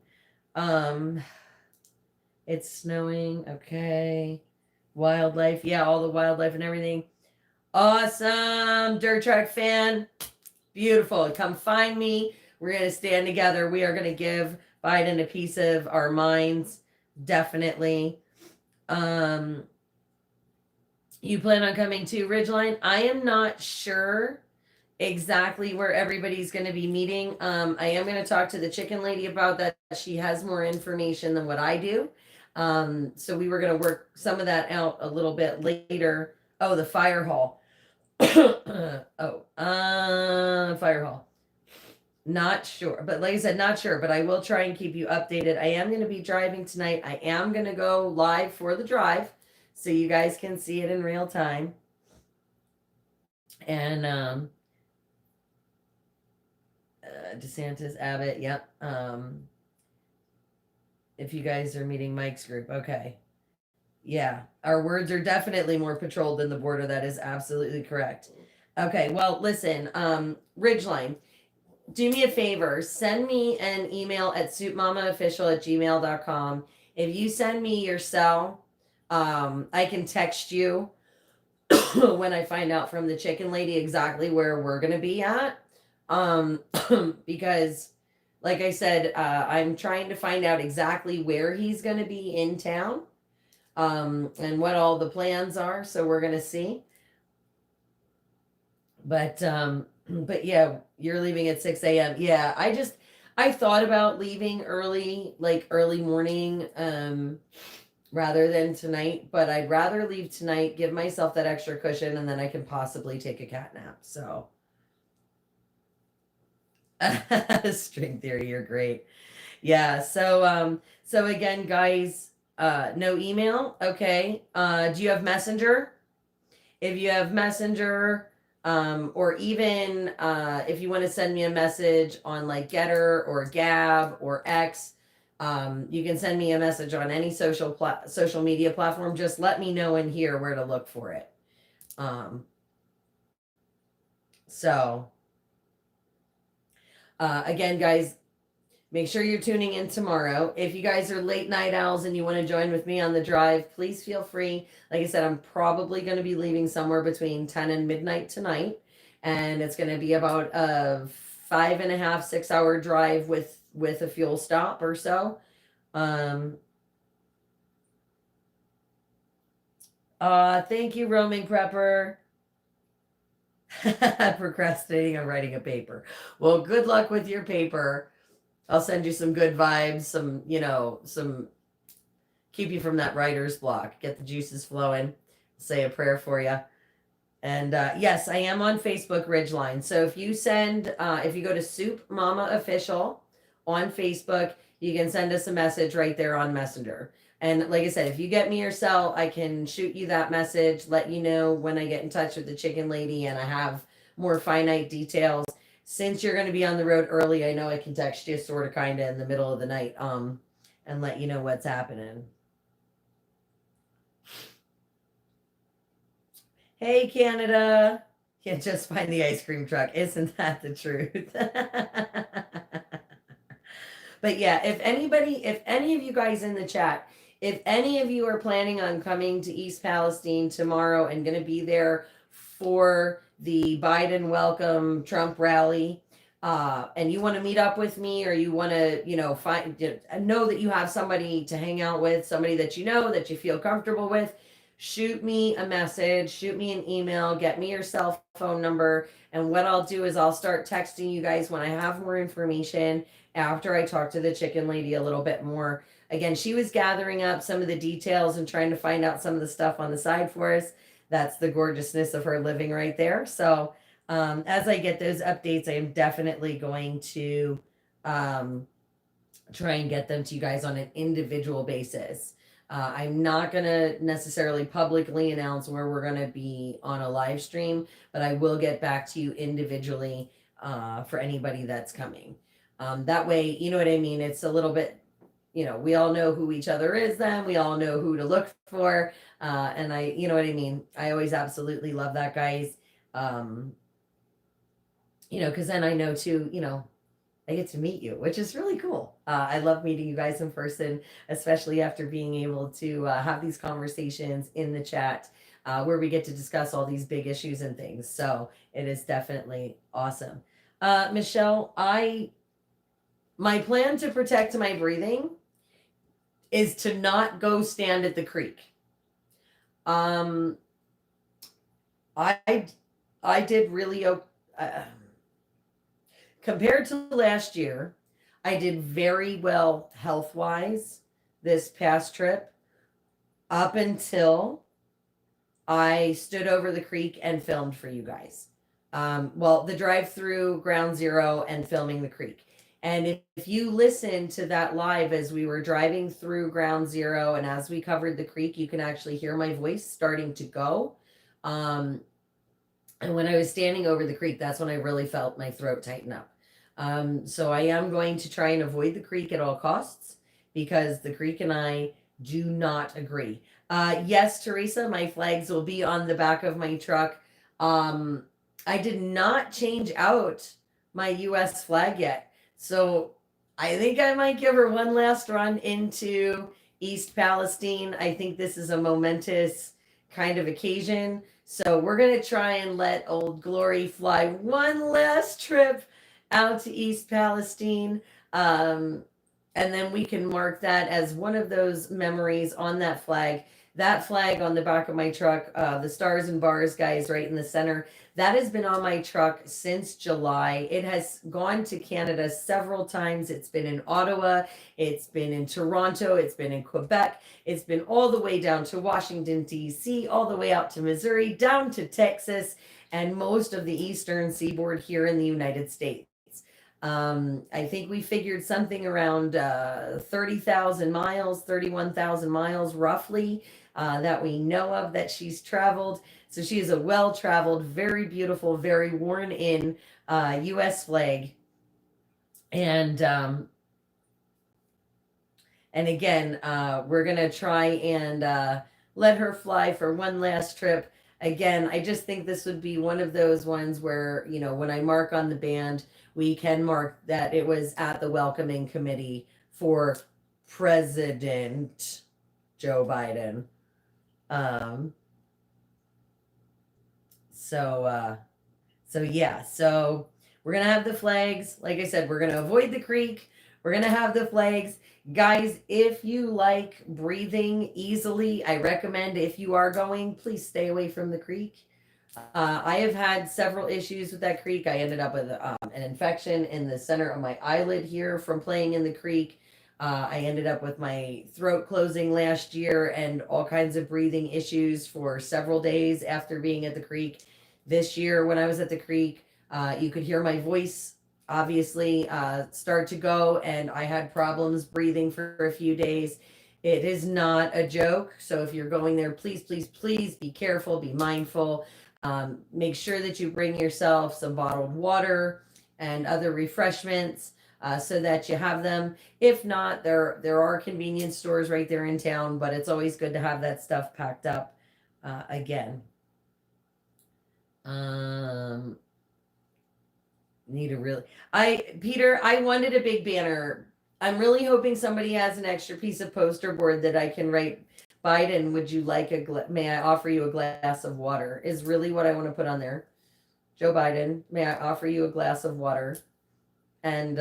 It's snowing. Okay. Wildlife. Yeah, all the wildlife and everything. Awesome. Dirt track fan. Beautiful. Come find me. We're going to stand together. We are going to give Biden a piece of our minds. Definitely. You plan on coming to Ridgeline? I am not sure exactly where everybody's going to be meeting. I am going to talk to the chicken lady about that. She has more information than what I do. So we were going to work some of that out a little bit later. Oh, the fire hall. Fire hall. Not sure, but like I said, not sure, but I will try and keep you updated. I am going to be driving tonight. I am going to go live for the drive so you guys can see it in real time. And DeSantis, Abbott, yep. If you guys are meeting Mike's group, okay. Yeah, our words are definitely more patrolled than the border. That is absolutely correct. Okay, well, listen, Ridgeline, do me a favor. Send me an email at soupmamaofficial@gmail.com. If you send me your cell, I can text you when I find out from the chicken lady exactly where we're going to be at. Because, like I said, I'm trying to find out exactly where he's going to be in town. And what all the plans are, so we're gonna see. But yeah, you're leaving at 6 a.m. Yeah, I thought about leaving early, like early morning, rather than tonight, but I'd rather leave tonight, give myself that extra cushion, and then I can possibly take a cat nap. So string theory, you're great. Yeah, so again, guys, no email. Okay. Do you have Messenger? If you have Messenger, Or even if you want to send me a message on like Getter or Gab or X, you can send me a message on any social media platform. Just let me know in here where to look for it. Um, so again, guys, make sure you're tuning in tomorrow. If you guys are late night owls and you want to join with me on the drive, please feel free. Like I said, I'm probably going to be leaving somewhere between 10 and midnight tonight. And it's going to be about a 5.5, 6 hour drive with a fuel stop or so. Thank you, roaming prepper. Procrastinating on writing a paper. Well, good luck with your paper. I'll send you some good vibes, some keep you from that writer's block, get the juices flowing, say a prayer for you. And yes, I am on Facebook Ridgeline. So if you go to Soup Mama Official on Facebook, you can send us a message right there on Messenger. And like I said, if you get me your cell, I can shoot you that message, let you know when I get in touch with the chicken lady and I have more finite details. Since you're going to be on the road early, I know I can text you sort of kind of in the middle of the night and let you know what's happening. Hey, Canada. Can't just find the ice cream truck. Isn't that the truth? But yeah, if any of you guys in the chat, if any of you are planning on coming to East Palestine tomorrow and going to be there for the Biden welcome Trump rally, and you want to meet up with me, or you want to, know that you have somebody to hang out with, somebody that you know that you feel comfortable with, shoot me a message, shoot me an email, get me your cell phone number. And what I'll do is I'll start texting you guys when I have more information after I talk to the chicken lady a little bit more. Again, she was gathering up some of the details and trying to find out some of the stuff on the side for us. That's the gorgeousness of her living right there. So as I get those updates, I am definitely going to try and get them to you guys on an individual basis. I'm not going to necessarily publicly announce where we're going to be on a live stream, but I will get back to you individually for anybody that's coming. That way, you know what I mean? It's a little bit, we all know who each other is then. We all know who to look for. And you know what I mean? I always absolutely love that, guys. Because then I know too, I get to meet you, which is really cool. I love meeting you guys in person, especially after being able to have these conversations in the chat where we get to discuss all these big issues and things. So it is definitely awesome. Michelle, my plan to protect my breathing is to not go stand at the creek. I did really compared to last year, I did very well health wise this past trip up until I stood over the creek and filmed for you guys. The drive through Ground Zero and filming the creek. And if you listen to that live as we were driving through Ground Zero and as we covered the creek, you can actually hear my voice starting to go. And when I was standing over the creek, that's when I really felt my throat tighten up. So I am going to try and avoid the creek at all costs because the creek and I do not agree. Yes, Teresa, my flags will be on the back of my truck. I did not change out my US flag yet. So I think I might give her one last run into East Palestine. I think this is a momentous kind of occasion. So we're going to try and let Old Glory fly one last trip out to East Palestine. And then we can mark that as one of those memories on that flag. That flag on the back of my truck, the stars and bars, guys, right in the center, that has been on my truck since July. It has gone to Canada several times. It's been in Ottawa. It's been in Toronto. It's been in Quebec. It's been all the way down to Washington, D.C., all the way out to Missouri, down to Texas, and most of the eastern seaboard here in the United States. I think we figured something around 30,000 miles, 31,000 miles roughly, that we know of that she's traveled. So she is a well-traveled, very beautiful, very worn-in U.S. flag. And again, we're going to try and let her fly for one last trip. Again, I just think this would be one of those ones where, when I mark on the band, we can mark that it was at the welcoming committee for President Joe Biden. So yeah, so we're going to have the flags. Like I said, we're going to avoid the creek. We're going to have the flags. Guys, if you like breathing easily, I recommend if you are going, please stay away from the creek. I have had several issues with that creek. I ended up with an infection in the center of my eyelid here from playing in the creek. I ended up with my throat closing last year and all kinds of breathing issues for several days after being at the creek. This year, when I was at the creek, you could hear my voice obviously start to go, and I had problems breathing for a few days. It is not a joke. So if you're going there, please, please, please be careful, be mindful. Make sure that you bring yourself some bottled water and other refreshments so that you have them. If not, there are convenience stores right there in town, but it's always good to have that stuff packed up again. Peter, I wanted a big banner. I'm really hoping somebody has an extra piece of poster board that I can write, Biden, would you like may I offer you a glass of water, is really what I want to put on there. Joe Biden, may I offer you a glass of water? And,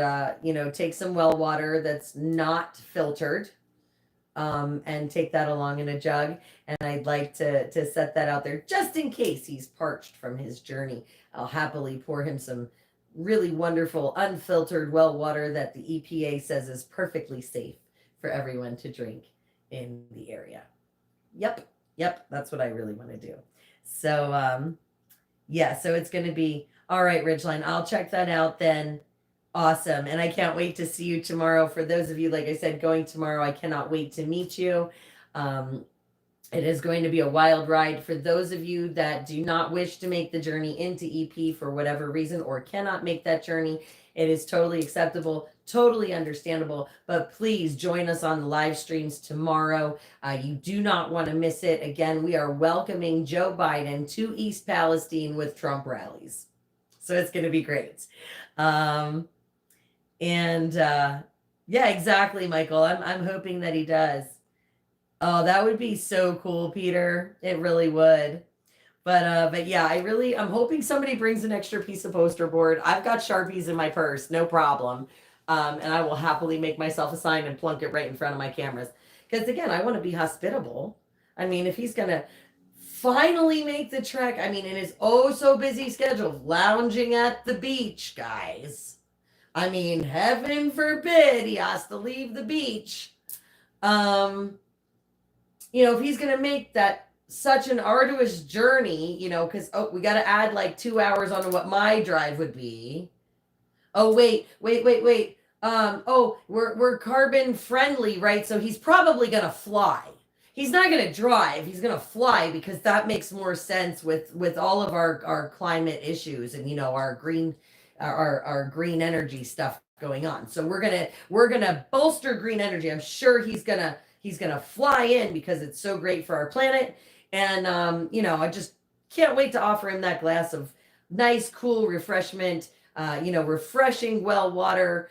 take some well water that's not filtered, and take that along in a jug. And I'd like to set that out there just in case he's parched from his journey. I'll happily pour him some really wonderful, unfiltered well water that the EPA says is perfectly safe for everyone to drink in the area. Yep, that's what I really want to do. So, yeah, so it's going to be, all right, Ridgeline, I'll check that out then. Awesome. And I can't wait to see you tomorrow. For those of you, like I said, going tomorrow, I cannot wait to meet you. It is going to be a wild ride. For those of you that do not wish to make the journey into EP for whatever reason or cannot make that journey, it is totally acceptable, totally understandable. But please join us on the live streams tomorrow. You do not want to miss it. Again, we are welcoming Joe Biden to East Palestine with Trump rallies. So it's going to be great. Yeah, exactly, Michael. I'm hoping that he does. Oh, that would be so cool, Peter. It really would. But yeah, I'm hoping somebody brings an extra piece of poster board. I've got Sharpies in my purse, no problem. And I will happily make myself a sign and plunk it right in front of my cameras. Because again, I want to be hospitable. I mean, if he's gonna finally make the trek, in his oh so busy schedule, lounging at the beach, guys. Heaven forbid he has to leave the beach. If he's going to make that such an arduous journey, because, we got to add like 2 hours onto what my drive would be. Oh, wait. We're carbon friendly, right? So he's probably going to fly. He's not going to drive. He's going to fly because that makes more sense with all of our climate issues and, our green energy stuff going on. So we're gonna bolster green energy. I'm sure he's gonna fly in because it's so great for our planet. And I just can't wait to offer him that glass of nice, cool refreshment. Refreshing well water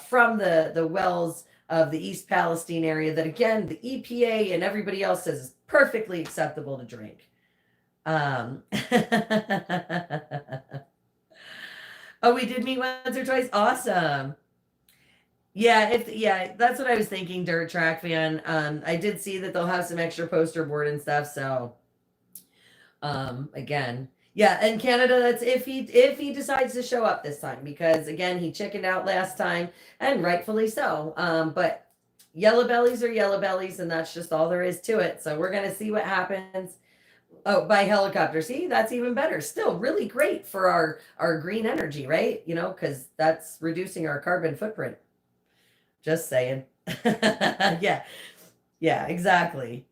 from the wells of the East Palestine area that, again, the EPA and everybody else says is perfectly acceptable to drink. Oh, we did meet once or twice. Awesome. Yeah, that's what I was thinking, Dirt Track Fan. I did see that they'll have some extra poster board and stuff. So, again, yeah, and Canada, that's if he decides to show up this time, because again, he chickened out last time, and rightfully so. But yellow bellies are yellow bellies, and that's just all there is to it. So we're gonna see what happens. Oh, by helicopter. See, that's even better. Still really great for our green energy, right? You know, because that's reducing our carbon footprint. Just saying. Yeah, yeah, exactly.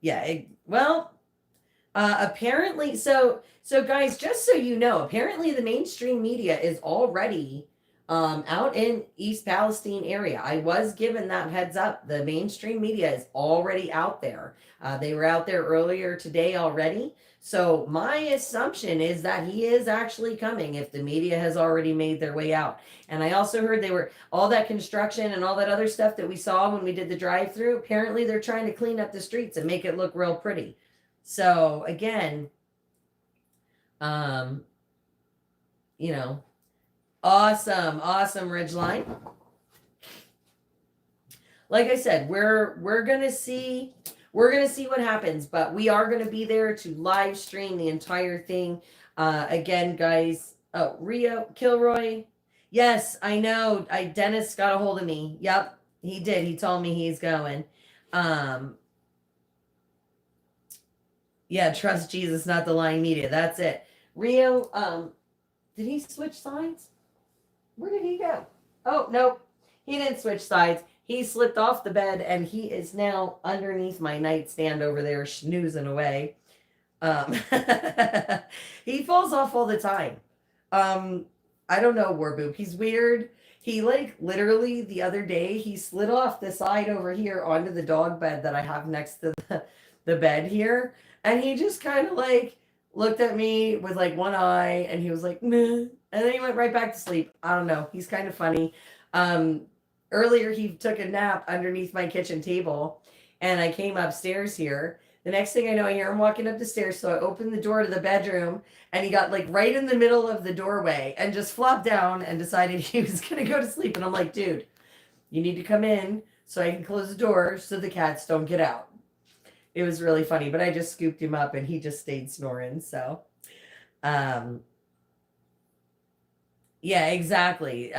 Yeah. Well, apparently, so guys, just so you know, apparently the mainstream media is already out in East Palestine area. I was given that heads up. The mainstream media is already out there. They were out there earlier today already. So my assumption is that he is actually coming if the media has already made their way out. And I also heard they were all that construction and all that other stuff that we saw when we did the drive-through. Apparently, they're trying to clean up the streets and make it look real pretty. So again, um, you know, awesome, awesome Ridgeline. Like I said, we're gonna see what happens, but we are gonna be there to live stream the entire thing. Again, guys. Oh, Rio Kilroy. Yes, I know. Dennis got a hold of me. Yep, he did. He told me he's going. Um, yeah, trust Jesus, not the lying media. That's it. Rio, did he switch sides? Where did he go? Oh, nope. He didn't switch sides. He slipped off the bed and he is now underneath my nightstand over there snoozing away. Um, he falls off all the time. I don't know, Warboop. He's weird. He like literally the other day he slid off the side over here onto the dog bed that I have next to the bed here, and he just kind of like looked at me with like one eye, and he was like, "Meh," and then he went right back to sleep. I don't know. He's kind of funny. Um, Earlier he took a nap underneath my kitchen table, and I came upstairs here. The next thing I know, I hear him walking up the stairs. So I opened the door to the bedroom, and he got like right in the middle of the doorway and just flopped down and decided he was going to go to sleep. And I'm like, dude, you need to come in so I can close the door so the cats don't get out. It was really funny, but I just scooped him up and he just stayed snoring. So, um, yeah, exactly.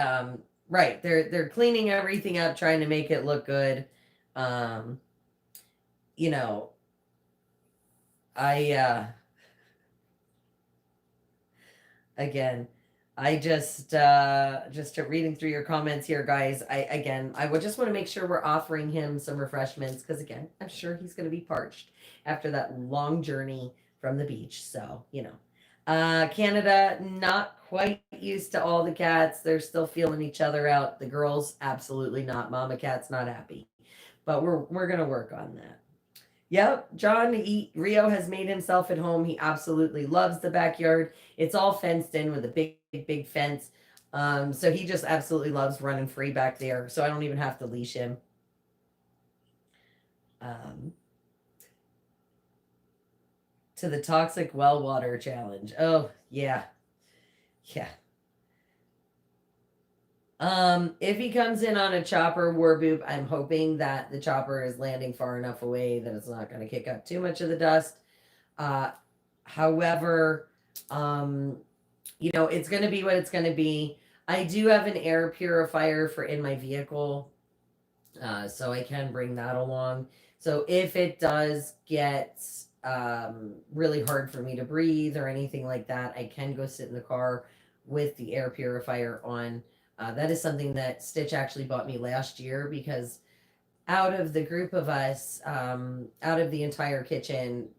Right. They're cleaning everything up, trying to make it look good. Um, you know, I again, I just reading through your comments here, guys. I would just want to make sure we're offering him some refreshments because again, I'm sure he's going to be parched after that long journey from the beach. So, Canada not quite used to all the cats. They're still feeling each other out. The girls absolutely not. Mama cat's not happy. But we're going to work on that. Yep, Rio has made himself at home. He absolutely loves the backyard. It's all fenced in with a big fence. So he just absolutely loves running free back there. So I don't even have to leash him. Um, to the toxic well water challenge. Oh yeah, yeah. If he comes in on a chopper Warboop, I'm hoping that the chopper is landing far enough away that it's not going to kick up too much of the dust. Uh, However, it's going to be what it's going to be. I do have an air purifier for in my vehicle, so I can bring that along. So if it does get really hard for me to breathe or anything like that, I can go sit in the car with the air purifier on. That is something that Stitch actually bought me last year because out of the group of us, out of the entire kitchen,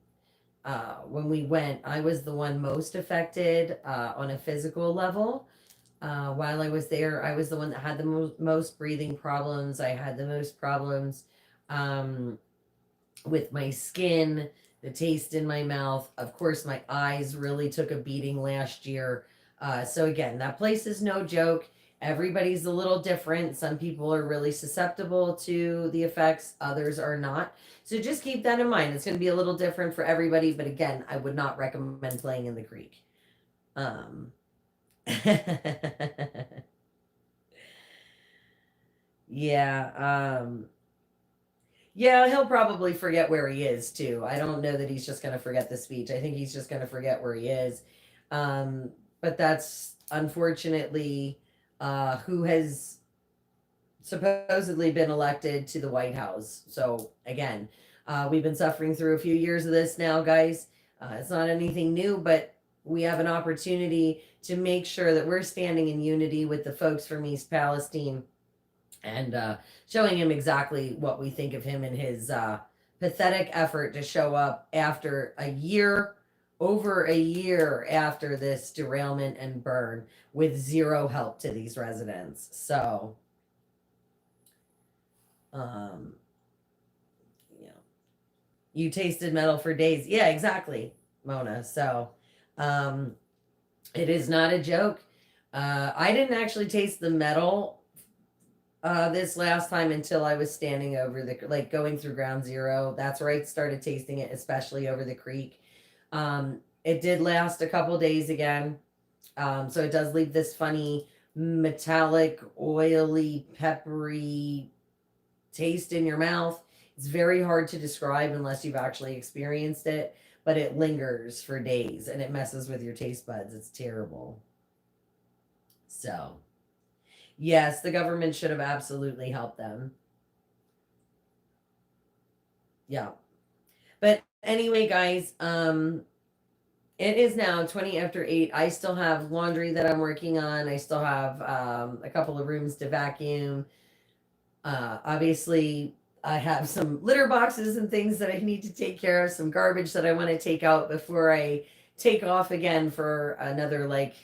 when we went, I was the one most affected on a physical level. While I was there, I was the one that had the most breathing problems. I had the most problems um, with my skin, the taste in my mouth. Of course, my eyes really took a beating last year. So, again, that place is no joke. Everybody's a little different. Some people are really susceptible to the effects, others are not. So just keep that in mind. It's going to be a little different for everybody, but again, I would not recommend playing in the creek. Um, yeah, yeah, he'll probably forget where he is too. I don't know that he's just going to forget the speech. I think he's just going to forget where he is. But that's unfortunately who has supposedly been elected to the White House. So again, We've been suffering through a few years of this now, guys. It's not anything new, but we have an opportunity to make sure that we're standing in unity with the folks from East Palestine and showing him exactly what we think of him and his pathetic effort to show up after a year, over a year after this derailment and burn, with zero help to these residents. So, you know, you tasted metal for days. Yeah, exactly, Mona. So, it is not a joke. I didn't actually taste the metal this last time until I was standing over the, like, going through ground zero. That's where I started tasting it, especially over the creek. It did last a couple days again. So it does leave this funny metallic, oily, peppery taste in your mouth. It's very hard to describe unless you've actually experienced it, but it lingers for days and it messes with your taste buds. It's terrible. So, yes, the government should have absolutely helped them. Yeah. But anyway, guys, it is now 20 after 8. I still have laundry that I'm working on. I still have a couple of rooms to vacuum. Obviously, I have some litter boxes and things that I need to take care of, some garbage that I want to take out before I take off again for another, like,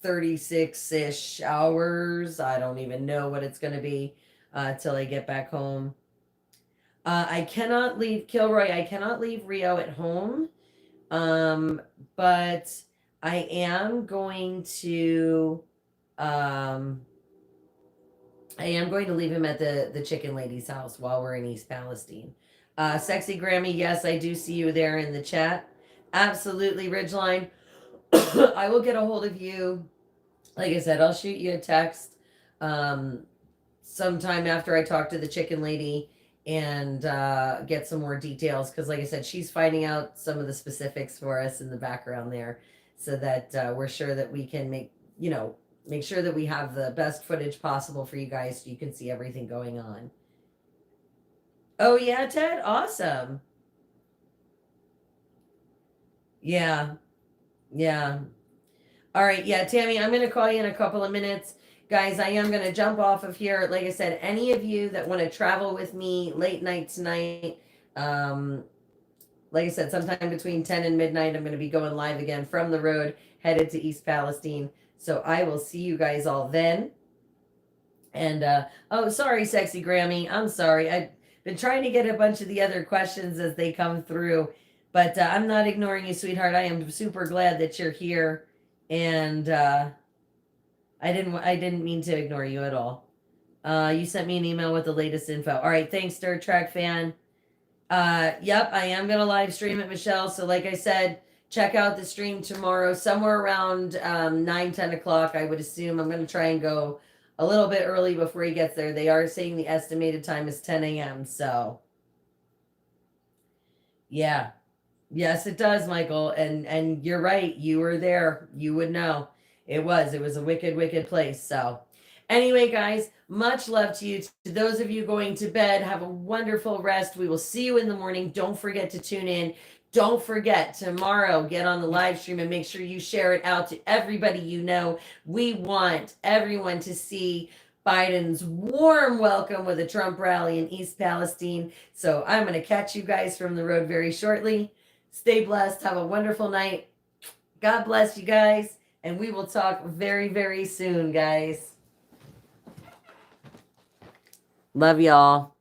36-ish hours. I don't even know what it's going to be till I get back home. I cannot leave Kilroy. I cannot leave Rio at home. But I am going to leave him at the chicken lady's house while we're in East Palestine. Sexy Grammy, yes, I do see you there in the chat. Absolutely, Ridgeline. I will get a hold of you. Like I said, I'll shoot you a text sometime after I talk to the chicken lady and get some more details, because like I said, she's finding out some of the specifics for us in the background there, so that we're sure that we can make sure that we have the best footage possible for you guys so you can see everything going on. Oh yeah, Ted, awesome. Yeah. All right, yeah, Tammy, I'm going to call you in a couple of minutes. Guys, I am going to jump off of here. Like I said, any of you that want to travel with me late night tonight, like I said, sometime between 10 and midnight, I'm going to be going live again from the road, headed to East Palestine. So I will see you guys all then. And, oh, sorry, Sexy Grammy. I'm sorry. I've been trying to get a bunch of the other questions as they come through, but I'm not ignoring you, sweetheart. I am super glad that you're here. And, I didn't mean to ignore you at all. You sent me an email with the latest info. All right, thanks, Star Trek fan. Yep, I am gonna live stream it, Michelle. So like I said, check out the stream tomorrow, somewhere around 9-10 o'clock. I would assume I'm gonna try and go a little bit early before he gets there. They are saying the estimated time is 10 a.m. So yeah. Yes, it does, Michael. And you're right. You were there. You would know. It was a wicked, wicked place. So anyway, guys, much love to you. To those of you going to bed, have a wonderful rest. We will see you in the morning. Don't forget to tune in. Don't forget, tomorrow, get on the live stream and make sure you share it out to everybody you know. We want everyone to see Biden's warm welcome with a Trump rally in East Palestine. So I'm going to catch you guys from the road very shortly. Stay blessed. Have a wonderful night. God bless you guys. And we will talk very, very soon, guys. Love y'all.